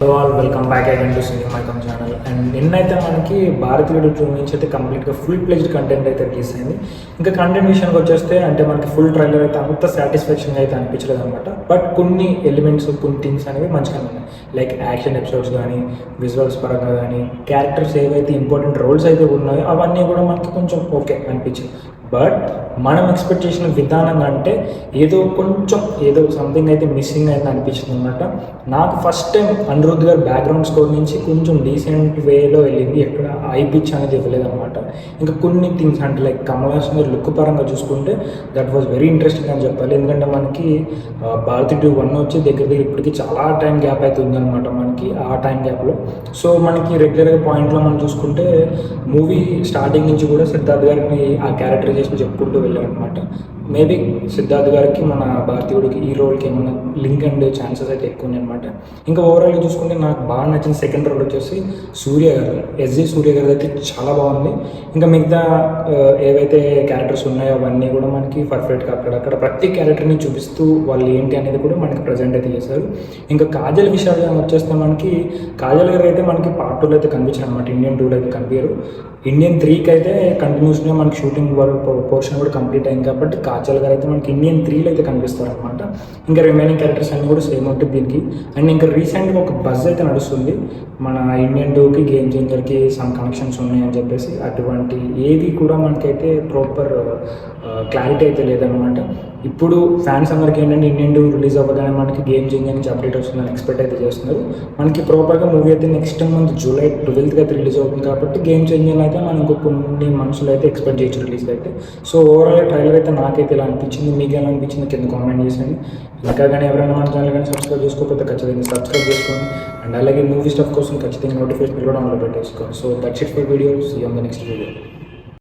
Hello all welcome back again to cine Maikam channel. And నిన్నైతే మనకి భారతీయుడు 2 నుంచి అయితే కంప్లీట్గా ఫుల్ ప్లెజ్డ్ కంటెంట్ అయితే రిలీజ్ అయింది. ఇంకా కంటెంట్ విషయానికి వచ్చేస్తే అంటే మనకి ఫుల్ ట్రైలర్ అయితే అంత సాటిస్ఫాక్షన్గా అయితే అనిపించలేదు అనమాట. బట్ కొన్ని ఎలిమెంట్స్ కొన్ని థింగ్స్ అనేవి మంచిగా ఉన్నాయి. లైక్ యాక్షన్ ఎపిసోడ్స్ కానీ విజువల్స్ పరంగా కానీ క్యారెక్టర్స్ ఏవైతే ఇంపార్టెంట్ రోల్స్ అయితే ఉన్నాయో అవన్నీ కూడా మనకి కొంచెం ఓకే అనిపించింది. బట్ మనం ఎక్స్పెక్ట్ చేసిన విధానం అంటే ఏదో సంథింగ్ అయితే మిస్సింగ్ అయితే అనిపించింది అనమాట. నాకు ఫస్ట్ టైం అనిరుద్ధ్ గారు బ్యాక్గ్రౌండ్ స్కోర్ నుంచి కొంచెం డీసెంట్ వేలో వెళ్ళింది, ఎక్కడ ఐ పిచ్ అనేది ఇవ్వలేదు అనమాట. ఇంకా కొన్ని థింగ్స్ అంటే లైక్ కమల్ హాసన్ గారు లుక్ పరంగా చూసుకుంటే దట్ వాజ్ వెరీ ఇంట్రెస్టింగ్ అని చెప్పాలి. ఎందుకంటే మనకి భారతీయుడు 1 వచ్చి దగ్గర ఇప్పటికి చాలా టైం గ్యాప్ అయితే ఉందన్నమాట మనకి ఆ టైం గ్యాప్లో. సో మనకి రెగ్యులర్గా పాయింట్లో మనం చూసుకుంటే మూవీ స్టార్టింగ్ నుంచి కూడా సిద్ధార్థ్ గారిని ఆ క్యారెక్టరైజేషన్ చెప్పుకుంటూ వెళ్ళారనమాట. మేబీ సిద్ధార్థ్ గారికి మన భారతీయుడికి ఈ రోల్కి ఏమన్నా లింక్ అండ్ ఛాన్సెస్ అయితే ఎక్కువ ఉన్నాయి అనమాట. ఇంకా ఓవరాల్గా చూసుకుంటే నాకు బాగా నచ్చిన సెకండ్ రోల్ వచ్చేసి సూర్య గారు, ఎస్జే సూర్య గారు అయితే చాలా బాగుంది. ఇంకా మిగతా ఏవైతే క్యారెక్టర్స్ ఉన్నాయో అవన్నీ కూడా మనకి పర్ఫెక్ట్గా అక్కడ ప్రతి క్యారెక్టర్ని చూపిస్తూ వాళ్ళు ఏంటి అనేది కూడా మనకి ప్రజెంట్ అయితే చేశారు. ఇంకా కాజల్ విషయాలు వచ్చేస్తే మనకి కాజల్ గారు అయితే మనకి పార్ట్ 2లో అయితే కనిపించారు అనమాట. ఇండియన్ 2లో అయితే కనిపించారు. ఇండియన్ 3కి అయితే కంటిన్యూస్గా మనకి షూటింగ్ పోర్షన్ కూడా కంప్లీట్ అయింది కాబట్టి కాజల్ గారు అయితే మనకి ఇండియన్ 3లో అయితే కనిపిస్తారు అనమాట. ఇంకా రిమైనింగ్ క్యారెక్టర్స్ అన్నీ కూడా సేమ్ ఉంటుంది దీనికి. అండ్ ఇంకా రీసెంట్గా ఒక బజ్ అయితే నడుస్తుంది మన ఇండియన్ 2కి గేమ్ చేంజర్కి సమ్ కనెక్షన్స్ ఉన్నాయని చెప్పేసి. అటువంటి ఏవి కూడా మనకైతే ప్రాపర్ క్లారిటీ అయితే లేదనమాట. ఇప్పుడు ఫ్యాన్స్ అందరికీ ఏంటంటే ఇండియన్ 2 రిలీజ్ అవ్వగానే మనకి గేమ్ చేంజర్ నుంచి అప్డేట్ వస్తుందని ఎక్స్పెక్ట్ అయితే చేస్తున్నారు. మనకి ప్రాపర్గా మూవీ అయితే నెక్స్ట్ మంత్ జూలై 12th అయితే రిలీజ్ అవుతుంది కాబట్టి గేమ్ చేంజర్ అయితే మనం ఇంకో కొన్ని మంత్స్లో అయితే ఎక్స్పెక్ట్ చేయొచ్చు రిలీజ్ అయితే. సో ఓవరాల్ ట్రైలర్ అయితే నాకైతే ఇలా అనిపించింది. మీకు ఎలా అనిపించింది కింద కామెంట్ చేసేయండి. ఇంకా కానీ ఎవరైనా మన ఛానల్ కానీ సబ్స్క్రైబ్ చేసుకోకపోతే ఖచ్చితంగా సబ్స్క్రైబ్ చేసుకోండి. అండ్ అలాగే మూవీ స్టఫ్ కోసం ఖచ్చితంగా నోటిఫికేషన్ కూడా ఆన్లో పెట్టేసుకోండి. So that's it for video. See on the next video.